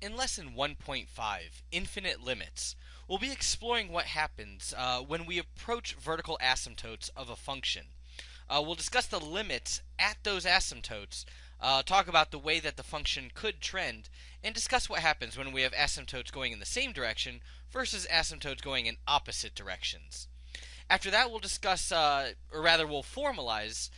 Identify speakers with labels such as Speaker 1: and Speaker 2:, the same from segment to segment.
Speaker 1: In lesson 1.5, Infinite Limits, we'll be exploring what happens when we approach vertical asymptotes of a function. We'll discuss the limits at those asymptotes, talk about the way that the function could trend, and discuss what happens when we have asymptotes going in the same direction versus asymptotes going in opposite directions. After that, we'll discuss, we'll formalize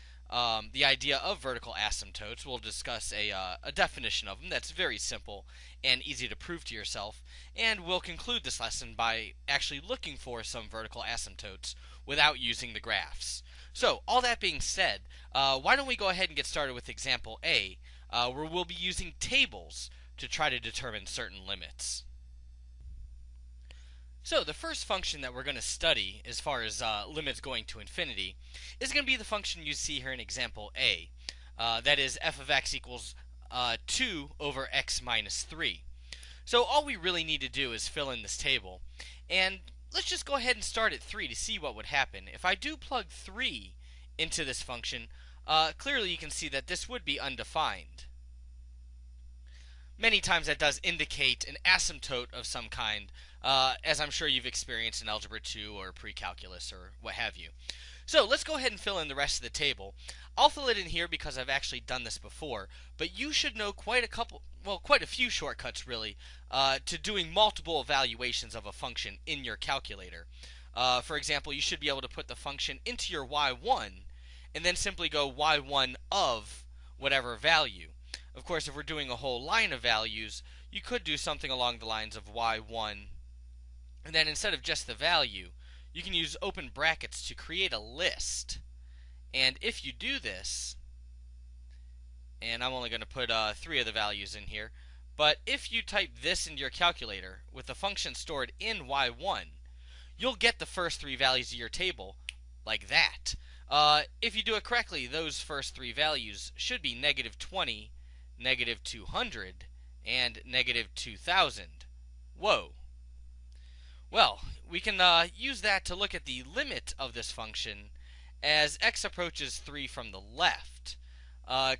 Speaker 1: the idea of vertical asymptotes. We'll discuss a definition of them that's very simple and easy to prove to yourself. And we'll conclude this lesson by actually looking for some vertical asymptotes without using the graphs. So, all that being said, why don't we go ahead and get started with example A, where we'll be using tables to try to determine certain limits. So the first function that we're going to study as far as limits going to infinity is going to be the function you see here in example A. That is f of x equals 2 over x minus 3. So all we really need to do is fill in this table. And let's just go ahead and start at 3 to see what would happen. If I do plug 3 into this function, clearly you can see that this would be undefined. Many times that does indicate an asymptote of some kind, as I'm sure you've experienced in Algebra 2 or pre-calculus or what have you. So let's go ahead and fill in the rest of the table. I'll fill it in here because I've actually done this before, but you should know quite a few shortcuts really, to doing multiple evaluations of a function in your calculator. For example, you should be able to put the function into your y1 and then simply go y1 of whatever value. Of course, if we're doing a whole line of values, you could do something along the lines of y1, and then instead of just the value, you can use open brackets to create a list. And if you do this, and I'm only going to put 3 of the values in here, but if you type this into your calculator with the function stored in y1, you'll get the first 3 values of your table like that. If you do it correctly, those first 3 values should be negative 20, negative 200, and negative 2000. Whoa. Well, we can use that to look at the limit of this function as x approaches 3 from the left.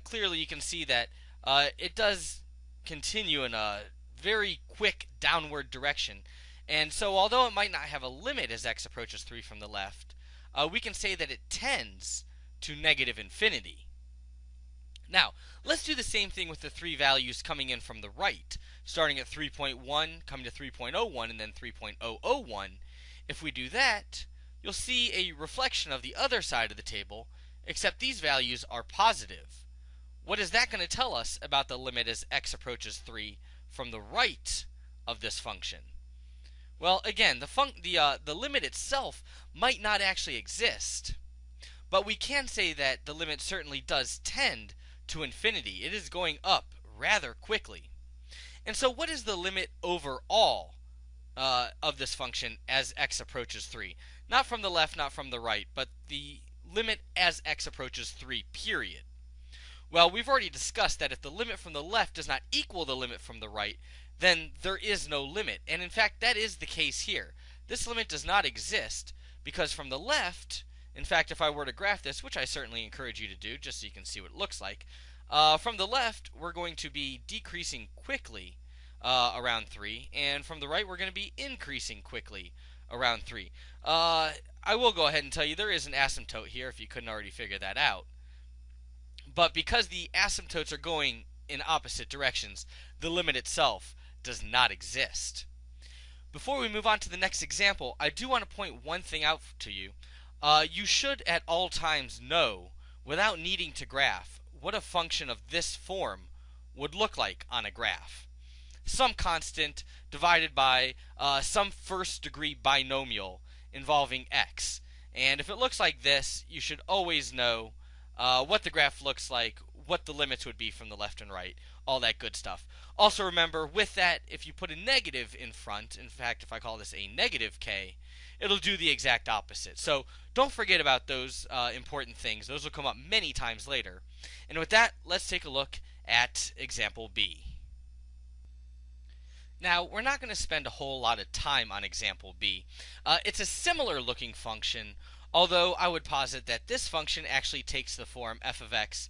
Speaker 1: Clearly you can see that it does continue in a very quick downward direction. And so although it might not have a limit as x approaches 3 from the left, we can say that it tends to negative infinity. Now, let's do the same thing with the 3 values coming in from the right, starting at 3.1, coming to 3.01, and then 3.001. If we do that, you'll see a reflection of the other side of the table, except these values are positive. What is that going to tell us about the limit as x approaches 3 from the right of this function? Well, again, the limit itself might not actually exist, but we can say that the limit certainly does tend to infinity. It is going up rather quickly. And so what is the limit overall of this function as x approaches 3? Not from the left, not from the right, but the limit as x approaches 3, period. Well, we've already discussed that if the limit from the left does not equal the limit from the right, then there is no limit. And in fact, that is the case here. This limit does not exist because from the left, in fact, if I were to graph this, which I certainly encourage you to do just so you can see what it looks like, from the left we're going to be decreasing quickly around 3, and from the right we're going to be increasing quickly around 3. I will go ahead and tell you there is an asymptote here if you couldn't already figure that out. But because the asymptotes are going in opposite directions, the limit itself does not exist. Before we move on to the next example, I do want to point one thing out to you. You should at all times know, without needing to graph, what a function of this form would look like on a graph. Some constant divided by some first degree binomial involving x. And if it looks like this, you should always know what the graph looks like, what the limits would be from the left and right, all that good stuff. Also remember, with that, if you put a negative in front, in fact, if I call this a negative k, it'll do the exact opposite. So don't forget about those important things. Those will come up many times later. And with that, let's take a look at example B. Now, we're not going to spend a whole lot of time on example B. It's a similar looking function, although I would posit that this function actually takes the form f of x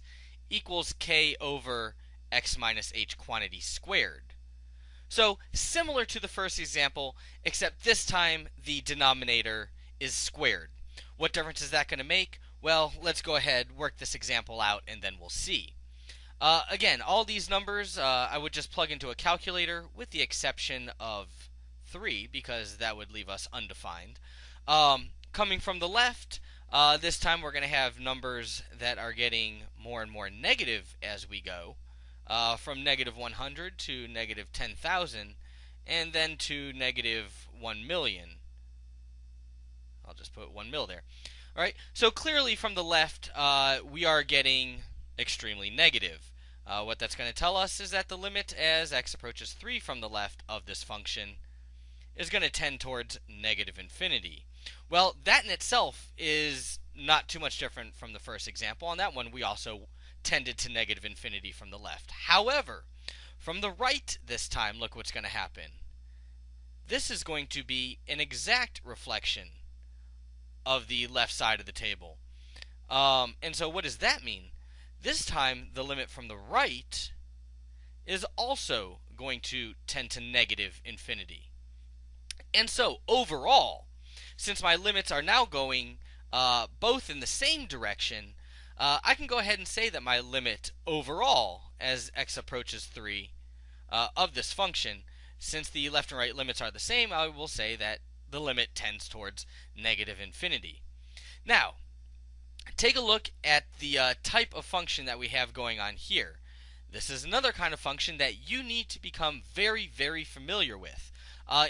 Speaker 1: equals k over x minus h quantity squared. So similar to the first example, except this time the denominator is squared. What difference is that going to make? Well, let's go ahead, work this example out, and then we'll see. Again, all these numbers I would just plug into a calculator with the exception of 3 because that would leave us undefined. Coming from the left, this time we're going to have numbers that are getting more and more negative as we go, from negative 100 to negative 10,000, and then to negative 1 million. I'll just put 1 mil there. All right, so clearly from the left, we are getting extremely negative. What that's going to tell us is that the limit as x approaches 3 from the left of this function is going to tend towards negative infinity. Well, that in itself is not too much different from the first example. On that one, we also tended to negative infinity from the left. However, from the right this time, look what's going to happen. This is going to be an exact reflection of the left side of the table. And so what does that mean? This time, the limit from the right is also going to tend to negative infinity. And so, overall, since my limits are now going both in the same direction, I can go ahead and say that my limit overall, as x approaches 3, of this function, since the left and right limits are the same, I will say that the limit tends towards negative infinity. Now, take a look at the type of function that we have going on here. This is another kind of function that you need to become very, very familiar with.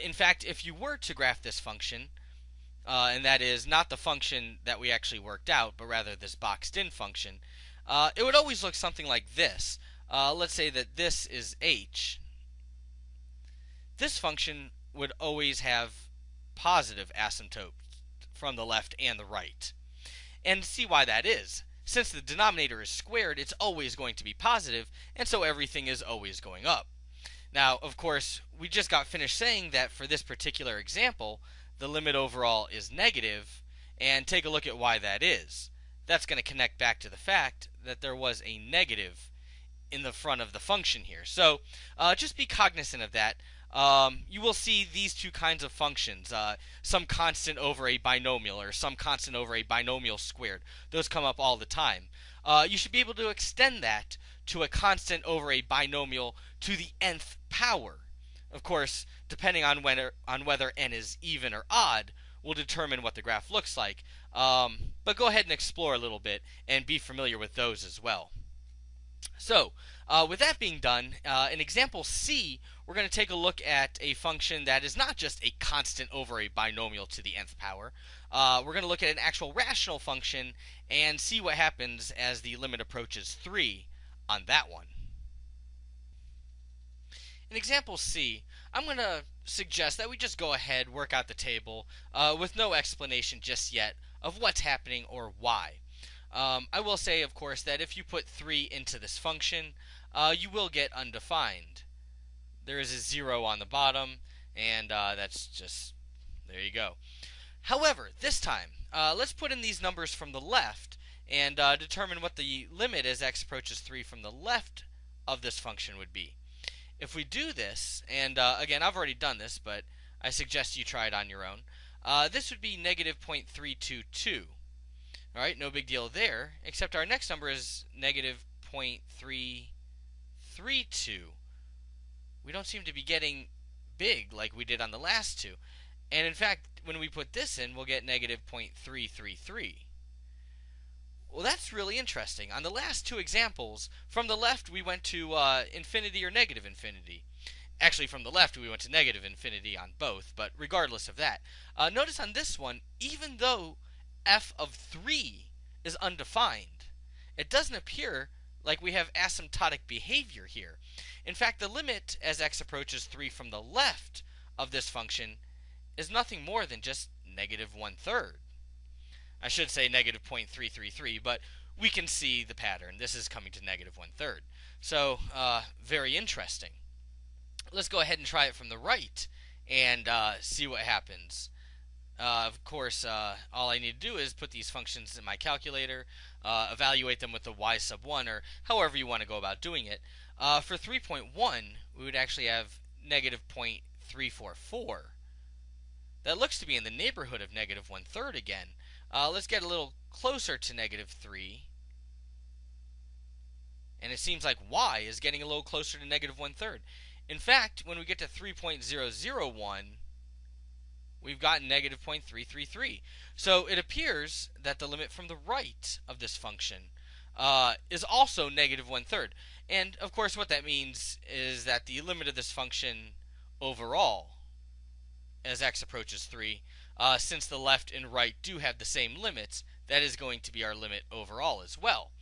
Speaker 1: In fact, if you were to graph this function, and that is not the function that we actually worked out, but rather this boxed-in function, it would always look something like this. Let's say that this is h. This function would always have positive asymptotes from the left and the right. And see why that is. Since the denominator is squared, it's always going to be positive, and so everything is always going up. Now, of course, we just got finished saying that for this particular example, the limit overall is negative, and take a look at why that is. That's going to connect back to the fact that there was a negative in the front of the function here. So just be cognizant of that. You will see these two kinds of functions, some constant over a binomial or some constant over a binomial squared. Those come up all the time. You should be able to extend that to a constant over a binomial to the nth power. Of course, depending on whether n is even or odd, will determine what the graph looks like. But go ahead and explore a little bit and be familiar with those as well. So, with that being done, in example C, we're going to take a look at a function that is not just a constant over a binomial to the nth power. We're going to look at an actual rational function and see what happens as the limit approaches 3 on that one. In example C, I'm going to suggest that we just go ahead, work out the table, with no explanation just yet of what's happening or why. I will say, of course, that if you put 3 into this function, you will get undefined. There is a 0 on the bottom, and that's just, there you go. However, this time, let's put in these numbers from the left and determine what the limit as x approaches 3 from the left of this function would be. If we do this, and again, I've already done this, but I suggest you try it on your own, this would be negative 0.322. Alright, no big deal there, except our next number is negative 0.332. We don't seem to be getting big like we did on the last two. And in fact, when we put this in, we'll get negative 0.333. Well, that's really interesting. On the last two examples, from the left we went to infinity or negative infinity. Actually, from the left we went to negative infinity on both, but regardless of that. Notice on this one, even though f of 3 is undefined, it doesn't appear like we have asymptotic behavior here. In fact, the limit as x approaches 3 from the left of this function is nothing more than just negative 1/3. I should say negative 0.333, but we can see the pattern. This is coming to negative 1/3. So, very interesting. Let's go ahead and try it from the right and see what happens. Of course, all I need to do is put these functions in my calculator, evaluate them with the y sub 1, or however you want to go about doing it. For 3.1, we would actually have negative 0.344. That looks to be in the neighborhood of negative 1/3 again. Let's get a little closer to negative 3. And it seems like y is getting a little closer to negative 1/3. In fact, when we get to 3.001, we've got negative 0.333. So it appears that the limit from the right of this function is also negative 1/3. And of course what that means is that the limit of this function overall, as x approaches 3, since the left and right do have the same limits, that is going to be our limit overall as well.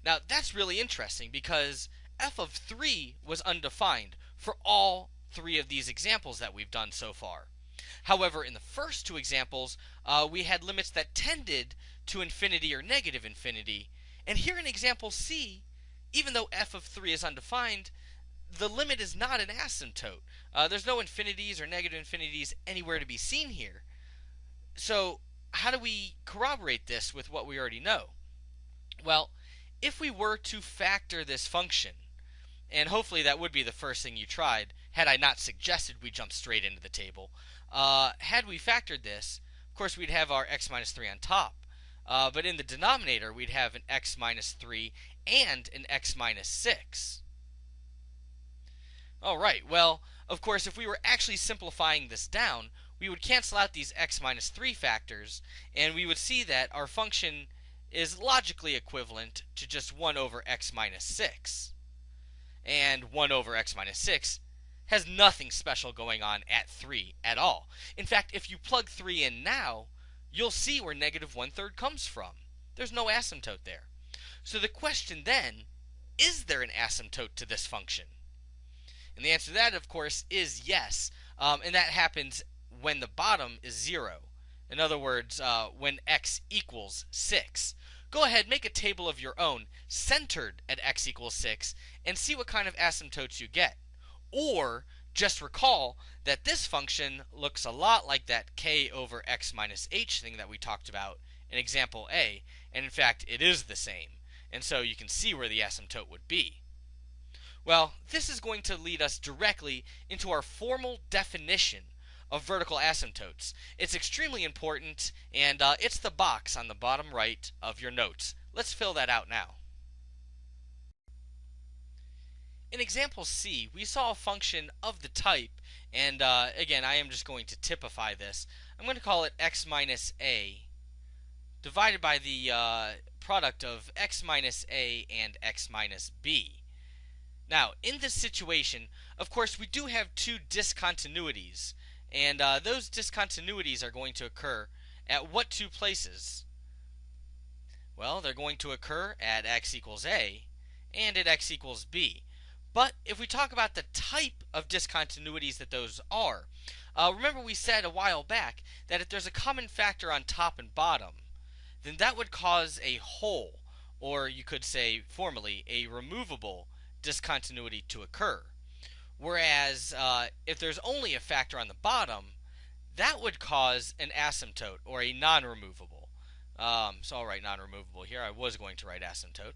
Speaker 1: Now that's really interesting because f of 3 was undefined for all three of these examples that we've done so far. However, in the first two examples, we had limits that tended to infinity or negative infinity. And here in example C, even though f of 3 is undefined, the limit is not an asymptote. There's no infinities or negative infinities anywhere to be seen here. So how do we corroborate this with what we already know? Well, if we were to factor this function, and hopefully that would be the first thing you tried, had I not suggested we jump straight into the table, had we factored this, of course we'd have our x minus 3 on top. But in the denominator, we'd have an x minus 3 and an x minus 6. Alright, well, of course, if we were actually simplifying this down, we would cancel out these x minus 3 factors, and we would see that our function is logically equivalent to just 1 over x minus 6. And 1 over x minus 6 has nothing special going on at 3 at all. In fact, if you plug 3 in now, you'll see where negative 1/3 comes from. There's no asymptote there. So the question then, is there an asymptote to this function? And the answer to that, of course, is yes. And that happens when the bottom is 0. In other words, when x equals 6. Go ahead, make a table of your own centered at x equals 6 and see what kind of asymptotes you get. Or just recall that this function looks a lot like that k over x minus h thing that we talked about in example A, and in fact it is the same, and so you can see where the asymptote would be. Well, this is going to lead us directly into our formal definition of vertical asymptotes. It's extremely important, and it's the box on the bottom right of your notes. Let's fill that out now. In example C, we saw a function of the type, and again, I am just going to typify this. I'm going to call it x minus a divided by the product of x minus a and x minus b. Now, in this situation, of course, we do have two discontinuities, and those discontinuities are going to occur at what two places? Well, they're going to occur at x equals a and at x equals b. But if we talk about the type of discontinuities that those are, remember we said a while back that if there's a common factor on top and bottom, then that would cause a whole, or you could say formally, a removable discontinuity to occur. Whereas if there's only a factor on the bottom, that would cause an asymptote, or a non-removable. So I'll write non-removable here. I was going to write asymptote.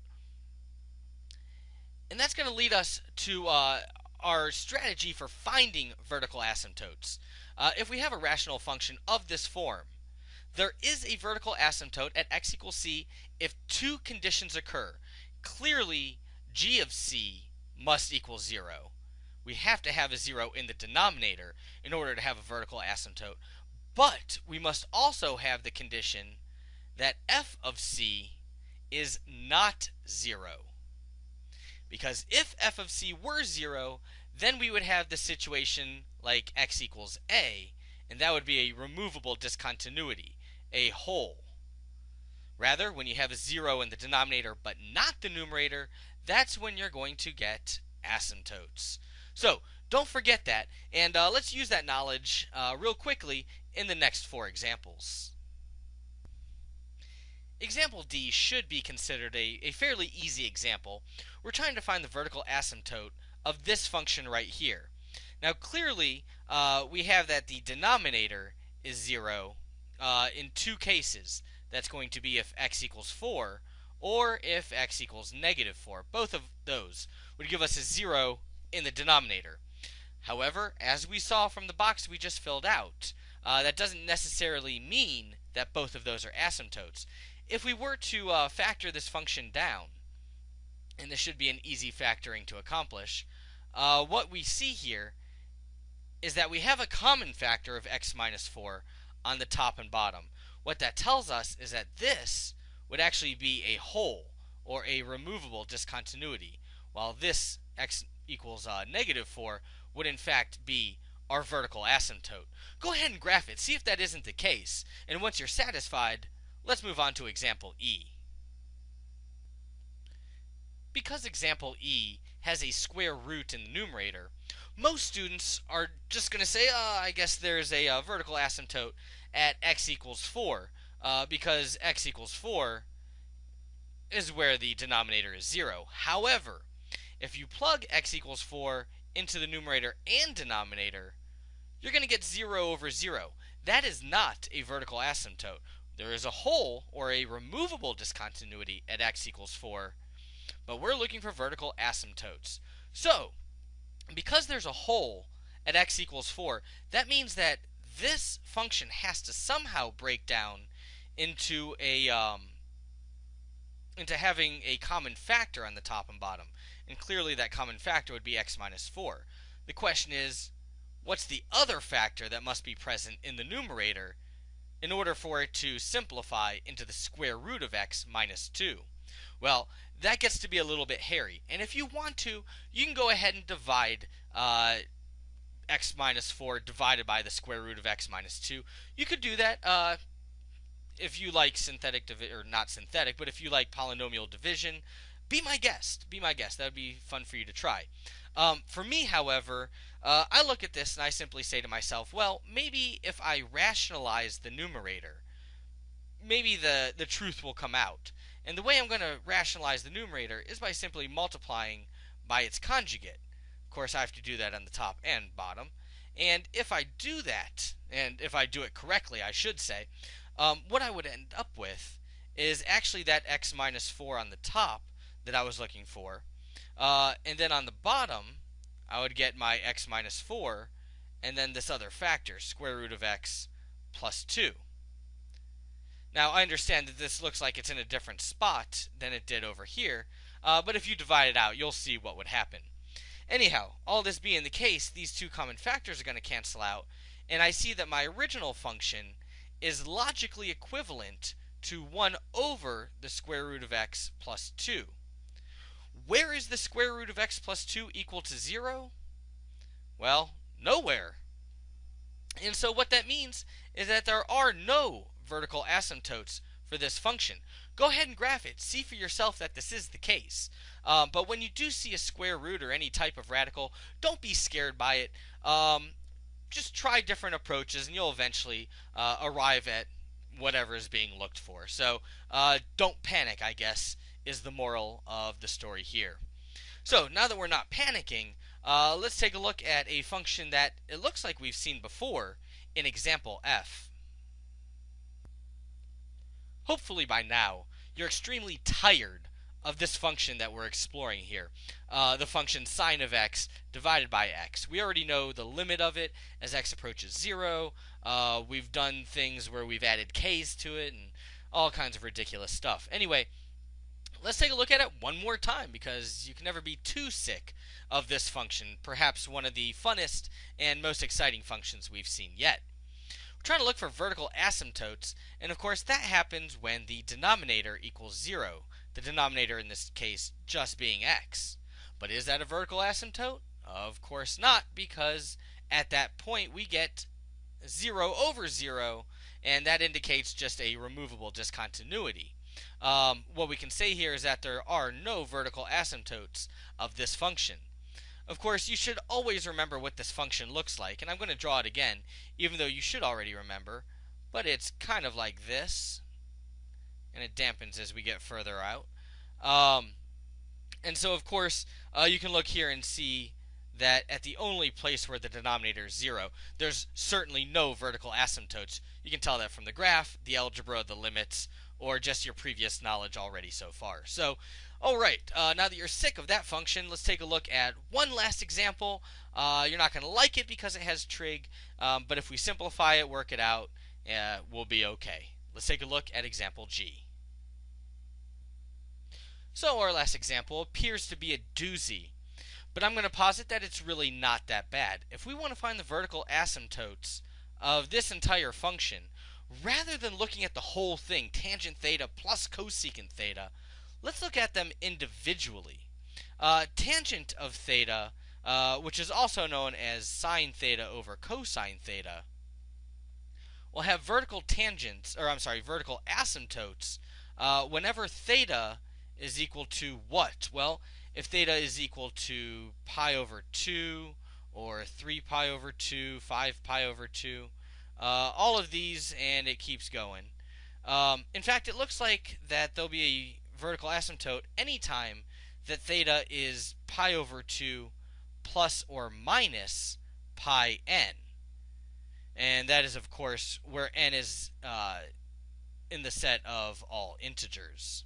Speaker 1: And that's going to lead us to our strategy for finding vertical asymptotes. If we have a rational function of this form, there is a vertical asymptote at x equals c if two conditions occur. Clearly, g of c must equal 0. We have to have a 0 in the denominator in order to have a vertical asymptote. But we must also have the condition that f of c is not 0. Because if f of c were 0, then we would have the situation like x equals a, and that would be a removable discontinuity, a whole. Rather, when you have a 0 in the denominator but not the numerator, that's when you're going to get asymptotes. So, don't forget that, and let's use that knowledge real quickly in the next 4 examples. Example D should be considered a fairly easy example. We're trying to find the vertical asymptote of this function right here. Now clearly we have that the denominator is 0 in two cases. That's going to be if x equals 4 or if x equals negative 4. Both of those would give us a 0 in the denominator. However, as we saw from the box we just filled out, that doesn't necessarily mean that both of those are asymptotes. If we were to factor this function down, and this should be an easy factoring to accomplish, what we see here is that we have a common factor of x minus 4 on the top and bottom. What that tells us is that this would actually be a whole, or a removable discontinuity, while this x equals negative 4 would in fact be our vertical asymptote. Go ahead and graph it, see if that isn't the case, and once you're satisfied, let's move on to example E. Because example E has a square root in the numerator, most students are just going to say, I guess there's a vertical asymptote at x equals 4, because x equals 4 is where the denominator is 0. However, if you plug x equals 4 into the numerator and denominator, you're going to get 0 over 0. That is not a vertical asymptote. There is a whole, or a removable discontinuity at x equals 4, but we're looking for vertical asymptotes. So, because there's a whole at x equals 4, that means that this function has to somehow break down into having a common factor on the top and bottom. And clearly that common factor would be x minus 4. The question is, what's the other factor that must be present in the numerator in order for it to simplify into the square root of x minus 2? Well, that gets to be a little bit hairy. And if you want to, you can go ahead and divide x minus 4 divided by the square root of x minus 2. You could do that if you like synthetic or not synthetic, but if you like polynomial division. Be my guest. Be my guest. That would be fun for you to try. For me, however, I look at this and I simply say to myself, well, maybe if I rationalize the numerator, maybe the truth will come out. And the way I'm going to rationalize the numerator is by simply multiplying by its conjugate. Of course, I have to do that on the top and bottom. And if I do that, and if I do it correctly, I should say, what I would end up with is actually that x minus 4 on the top that I was looking for. And then on the bottom, I would get my x minus 4, and then this other factor, square root of x plus 2. Now, I understand that this looks like it's in a different spot than it did over here, but if you divide it out, you'll see what would happen. Anyhow, all this being the case, these two common factors are going to cancel out, and I see that my original function is logically equivalent to 1 over the square root of x plus 2. Where is the square root of x plus 2 equal to 0? Well, nowhere. And so what that means is that there are no vertical asymptotes for this function. Go ahead and graph it. See for yourself that this is the case. But when you do see a square root or any type of radical, don't be scared by it. Just try different approaches and you'll eventually arrive at whatever is being looked for. So don't panic, I guess, is the moral of the story here. So now that we're not panicking, let's take a look at a function that it looks like we've seen before in example F. Hopefully by now, you're extremely tired of this function that we're exploring here. The function sine of x divided by x. We already know the limit of it as x approaches 0. We've done things where we've added k's to it and all kinds of ridiculous stuff. Anyway, let's take a look at it one more time because you can never be too sick of this function. Perhaps one of the funnest and most exciting functions we've seen yet. We're trying to look for vertical asymptotes, and of course that happens when the denominator equals 0. The denominator in this case just being x. But is that a vertical asymptote? Of course not, because at that point we get 0 over 0, and that indicates just a removable discontinuity. What we can say here is that there are no vertical asymptotes of this function. Of course, you should always remember what this function looks like, and I'm going to draw it again, even though you should already remember, but it's kind of like this, and it dampens as we get further out. And so, of course, you can look here and see that at the only place where the denominator is 0, there's certainly no vertical asymptotes. You can tell that from the graph, the algebra, the limits, or just your previous knowledge already so far. So, alright, now that you're sick of that function, let's take a look at one last example. You're not going to like it because it has trig, but if we simplify it, work it out, we'll be okay. Let's take a look at example G. So our last example appears to be a doozy, but I'm going to posit that it's really not that bad. If we want to find the vertical asymptotes of this entire function, rather than looking at the whole thing, tangent theta plus cosecant theta, let's look at them individually. Tangent of theta, which is also known as sine theta over cosine theta, will have vertical asymptotes whenever theta is equal to what? Well, if theta is equal to pi over 2, or 3 pi over 2, 5 pi over 2, all of these, and it keeps going. In fact, it looks like that there'll be a vertical asymptote anytime that theta is pi over 2 plus or minus pi n. And that is, of course, where n is in the set of all integers.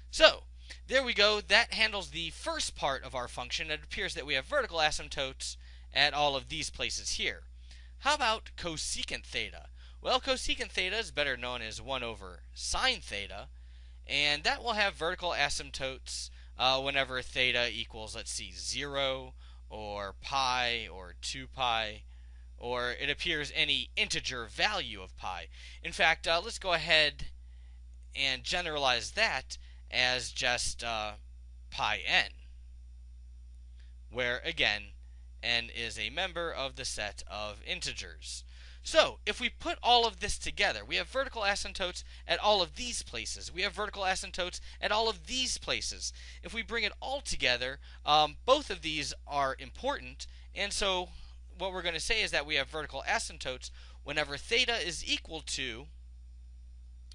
Speaker 1: So, there we go. That handles the first part of our function. It appears that we have vertical asymptotes at all of these places here. How about cosecant theta? Well, cosecant theta is better known as 1 over sine theta, and that will have vertical asymptotes whenever theta equals, let's see, 0, or pi, or 2 pi, or it appears any integer value of pi. In fact, let's go ahead and generalize that as just pi n, where again n is a member of the set of integers. So if we put all of this together, we have vertical asymptotes at all of these places. We have vertical asymptotes at all of these places. If we bring it all together, both of these are important, and so what we're going to say is that we have vertical asymptotes whenever theta is equal to,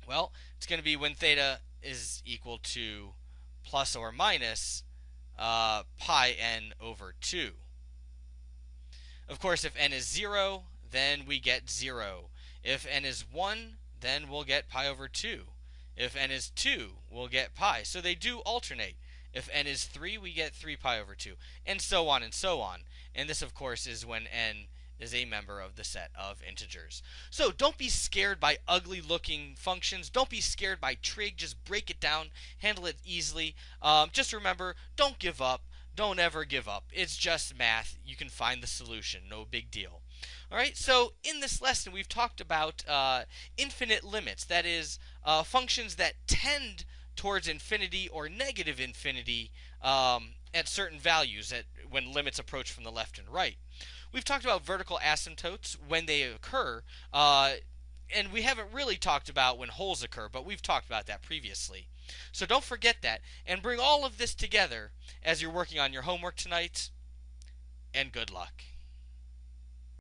Speaker 1: well, it's going to be when theta is equal to plus or minus pi n over 2. Of course, if n is 0, then we get 0. If n is 1, then we'll get pi over 2. If n is 2, we'll get pi. So they do alternate. If n is 3, we get 3 pi over 2, and so on and so on. And this, of course, is when n is a member of the set of integers. So don't be scared by ugly looking functions. Don't be scared by trig. Just break it down. Handle it easily. Just remember, don't give up. Don't ever give up. It's just math. You can find the solution. No big deal. Alright, so in this lesson we've talked about infinite limits. That is, functions that tend towards infinity or negative infinity at certain values when limits approach from the left and right. We've talked about vertical asymptotes when they occur, and we haven't really talked about when holes occur, but we've talked about that previously. So don't forget that, and bring all of this together as you're working on your homework tonight, and good luck.